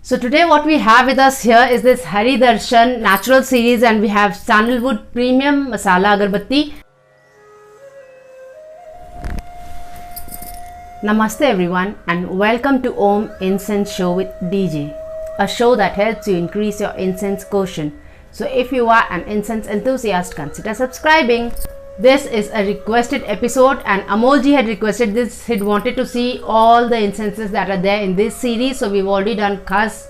So today what we have with us here is this Hari Darshan natural series, and we have Sandalwood premium masala agarbatti. Namaste everyone and welcome to Om Incense Show with DJ, a show that helps you increase your incense quotient. So if you are an incense enthusiast, consider subscribing. This is a requested episode and Amolji had requested this. He wanted to see all the incenses that are there in this series. So we've already done Khas,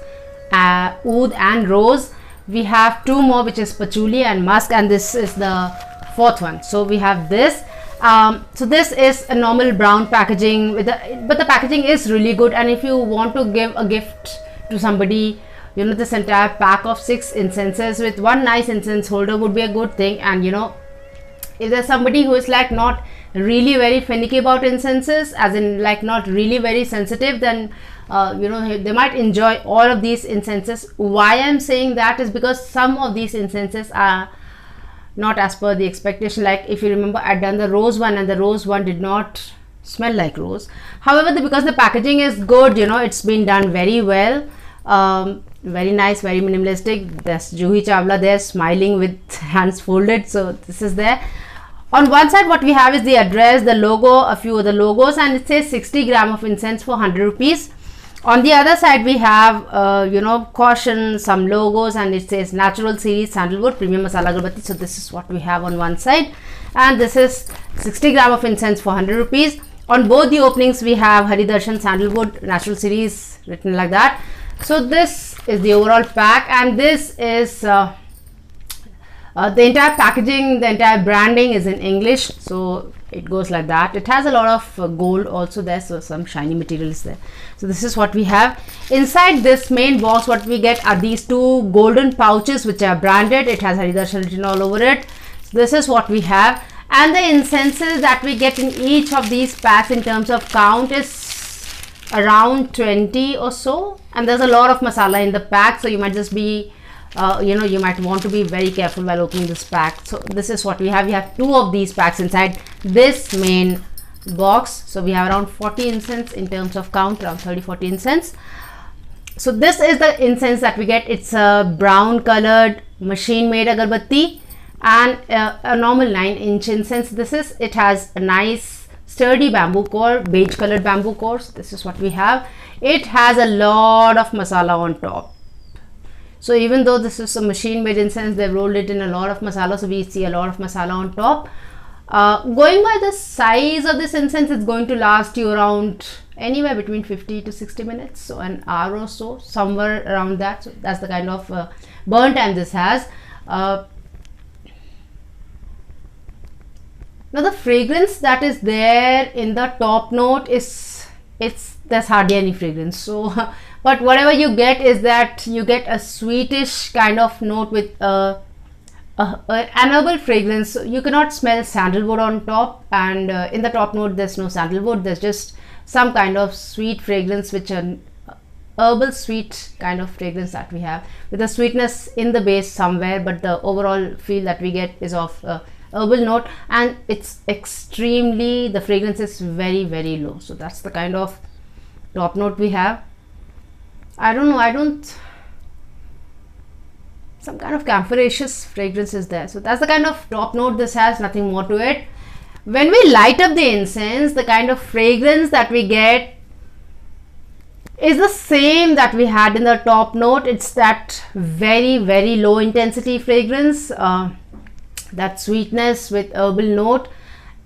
Oud and Rose. We have two more, which is Patchouli and Musk, and this is the fourth one. So we have this. So this is a normal brown packaging with but the packaging is really good, and if you want to give a gift to somebody, you know, this entire pack of 6 incenses with one nice incense holder would be a good thing. And you know, if there's somebody who is like not really very finicky about incenses, as in like not really very sensitive, then you know, they might enjoy all of these incenses. Why I'm saying that is because some of these incenses are not as per the expectation. Like if you remember, I'd done the rose one and the rose one did not smell like rose. However, because the packaging is good, you know, it's been done very well. Very nice, very minimalistic. There's Juhi Chawla there smiling with hands folded. So this is there. On one side what we have is the address, the logo, a few of the logos, and it says 60 gram of incense for 100 rupees. On the other side we have you know, caution, some logos, and it says natural series Sandalwood premium masala agarbatti. So this is what we have on one side, and this is 60 gram of incense for 100 rupees. On both the openings we have Hari Darshan Sandalwood natural series written like that. So this is the overall pack, and this is the entire packaging, the entire branding is in English, so it goes like that. It has a lot of gold also there, so some shiny material is there. So this is what we have inside this main box. What we get are these two golden pouches which are branded. It has Hari Darshan written all over it. So this is what we have, and the incenses that we get in each of these packs in terms of count is around 20 or so, and there's a lot of masala in the pack, so you might just be you know, you might want to be very careful while opening this pack. So this is what we have. We have 2 of these packs inside this main box. So we have around 40 incense in terms of count, around 30-40 incense. So this is the incense that we get. It's a brown colored machine made agarbatti and a normal 9-inch incense. This is, it has a nice sturdy bamboo core, beige colored bamboo core. So this is what we have. It has a lot of masala on top. So even though this is a machine made incense, they've rolled it in a lot of masala, so we see a lot of masala on top. Going by the size of this incense, it's going to last you around anywhere between 50 to 60 minutes, so an hour or so, somewhere around that. So that's the kind of burn time this has. Now the fragrance that is there in the top note is, there's hardly any fragrance. So but whatever you get is that you get a sweetish kind of note with an herbal fragrance. So you cannot smell sandalwood on top, and in the top note there's no sandalwood, there's just some kind of sweet fragrance, which an herbal sweet kind of fragrance that we have with a sweetness in the base somewhere, but the overall feel that we get is of herbal note, and it's extremely, the fragrance is very, very low. So that's the kind of top note we have. I don't know, some kind of camphoraceous fragrance is there. So that's the kind of top note this has, nothing more to it. When we light up the incense, the kind of fragrance that we get is the same that we had in the top note. It's that very, very low intensity fragrance, that sweetness with herbal note.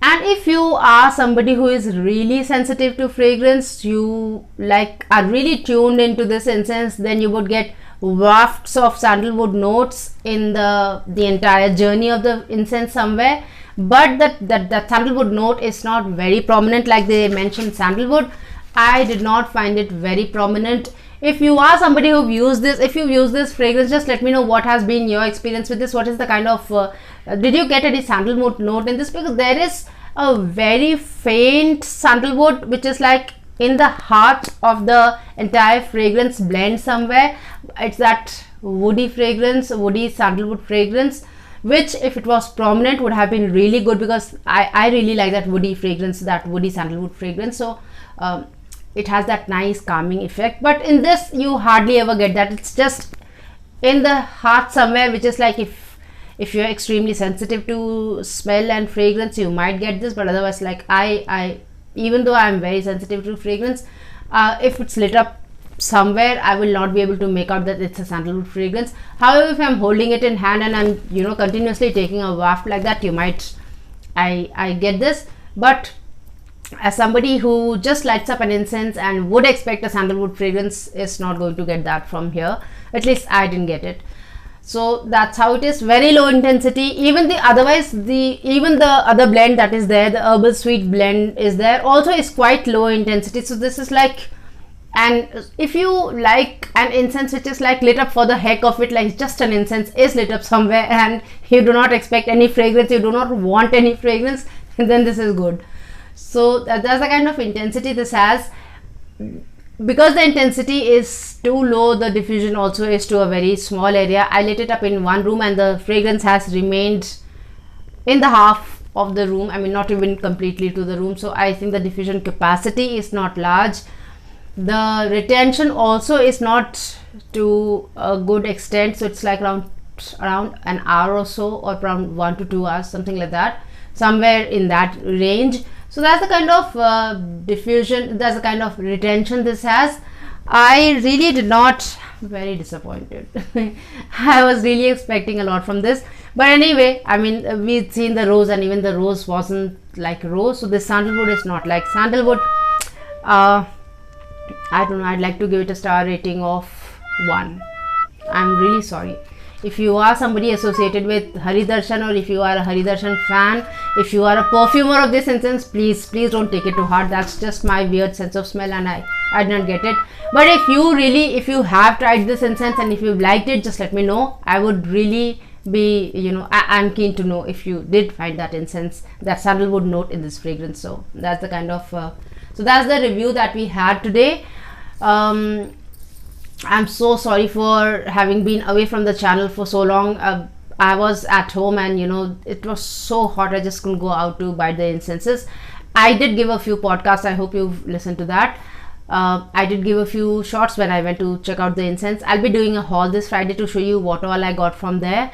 And if you are somebody who is really sensitive to fragrance, you like are really tuned into this incense, then you would get wafts of sandalwood notes in the entire journey of the incense somewhere. But that sandalwood note is not very prominent. Like they mentioned sandalwood, I did not find it very prominent. If you are somebody who used this, if you use this fragrance, just let me know what has been your experience with this. What is the kind of did you get any sandalwood note in this? Because there is a very faint sandalwood which is like in the heart of the entire fragrance blend somewhere. It's that woody fragrance, woody sandalwood fragrance, which if it was prominent would have been really good, because I really like that woody fragrance, that woody sandalwood fragrance. So it has that nice calming effect. But in this you hardly ever get that. It's just in the heart somewhere, which is like if you're extremely sensitive to smell and fragrance, you might get this. But otherwise, like I even though I'm very sensitive to fragrance, if it's lit up somewhere, I will not be able to make out that it's a sandalwood fragrance. However, if I'm holding it in hand and I'm, you know, continuously taking a waft like that, you might I get this. But as somebody who just lights up an incense and would expect a sandalwood fragrance, is not going to get that from here. At least I didn't get it. So that's how it is. Very low intensity. Even the other blend that is there, the herbal sweet blend is there, also is quite low intensity. So this is like, and if you like an incense which is like lit up for the heck of it, like just an incense is lit up somewhere and you do not expect any fragrance, you do not want any fragrance, then this is good. So that's the kind of intensity this has. Because the intensity is too low, the diffusion also is to a very small area. I lit it up in one room and the fragrance has remained in the half of the room, I mean not even completely to the room. So I think the diffusion capacity is not large. The retention also is not to a good extent, so it's like around an hour or so, or around 1 to 2 hours, something like that, somewhere in that range. So that's the kind of diffusion, that's the kind of retention this has. I really did not, very disappointed. I was really expecting a lot from this, but anyway, I mean we've seen the rose and even the rose wasn't like rose. So this sandalwood is not like sandalwood. I don't know, I'd like to give it a star rating of 1. I'm really sorry. If you are somebody associated with Hari Darshan, or if you are a Hari Darshan fan, if you are a perfumer of this incense, please don't take it to heart. That's just my weird sense of smell and I did not get it. But if you have tried this incense and if you've liked it, just let me know. I would really be, you know, I'm keen to know if you did find that incense, that sandalwood note in this fragrance. So that's the kind of so that's the review that we had today. I'm so sorry for having been away from the channel for so long. I was at home and, you know, it was so hot, I just couldn't go out to buy the incenses. I did give a few podcasts, I hope you've listened to that. I did give a few shots when I went to check out the incense. I'll be doing a haul this Friday to show you what all I got from there.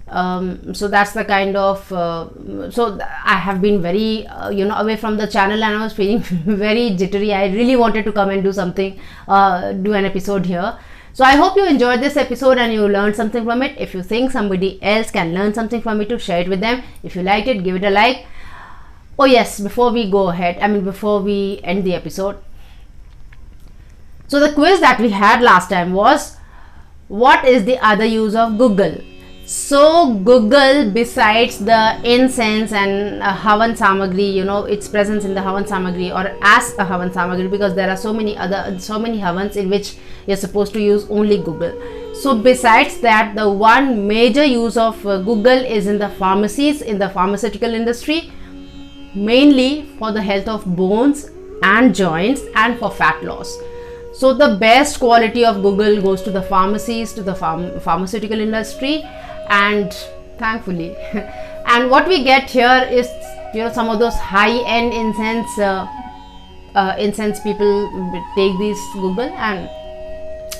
So that's the kind of so I have been very you know, away from the channel and I was feeling very jittery. I really wanted to come and do something, do an episode here. So I hope you enjoyed this episode and you learned something from it. If you think somebody else can learn something from it, to share it with them. If you liked it, give it a like. Oh yes, before we go ahead, I mean before we end the episode, so the quiz that we had last time was, what is the other use of Google? So Google, besides the incense and Havan Samagri, you know, its presence in the Havan Samagri or as a Havan Samagri, because there are so many Havans in which you're supposed to use only Google. So besides that, the one major use of Google is in the pharmacies, in the pharmaceutical industry, mainly for the health of bones and joints and for fat loss. So the best quality of Google goes to the pharmacies, to the pharmaceutical industry, and thankfully and what we get here is, you know, some of those high-end incense people take these Google, and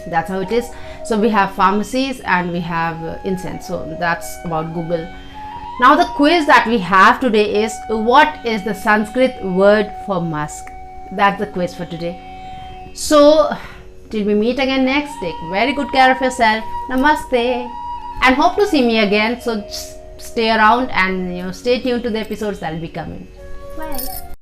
that's how it is. So we have pharmacies and we have incense. So that's about Google. Now the quiz that we have today is, what is the Sanskrit word for musk? That's the quiz for today. So till we meet again next, take very good care of yourself. Namaste. And hope to see me again. So stay around and, you know, stay tuned to the episodes that will be coming. Bye.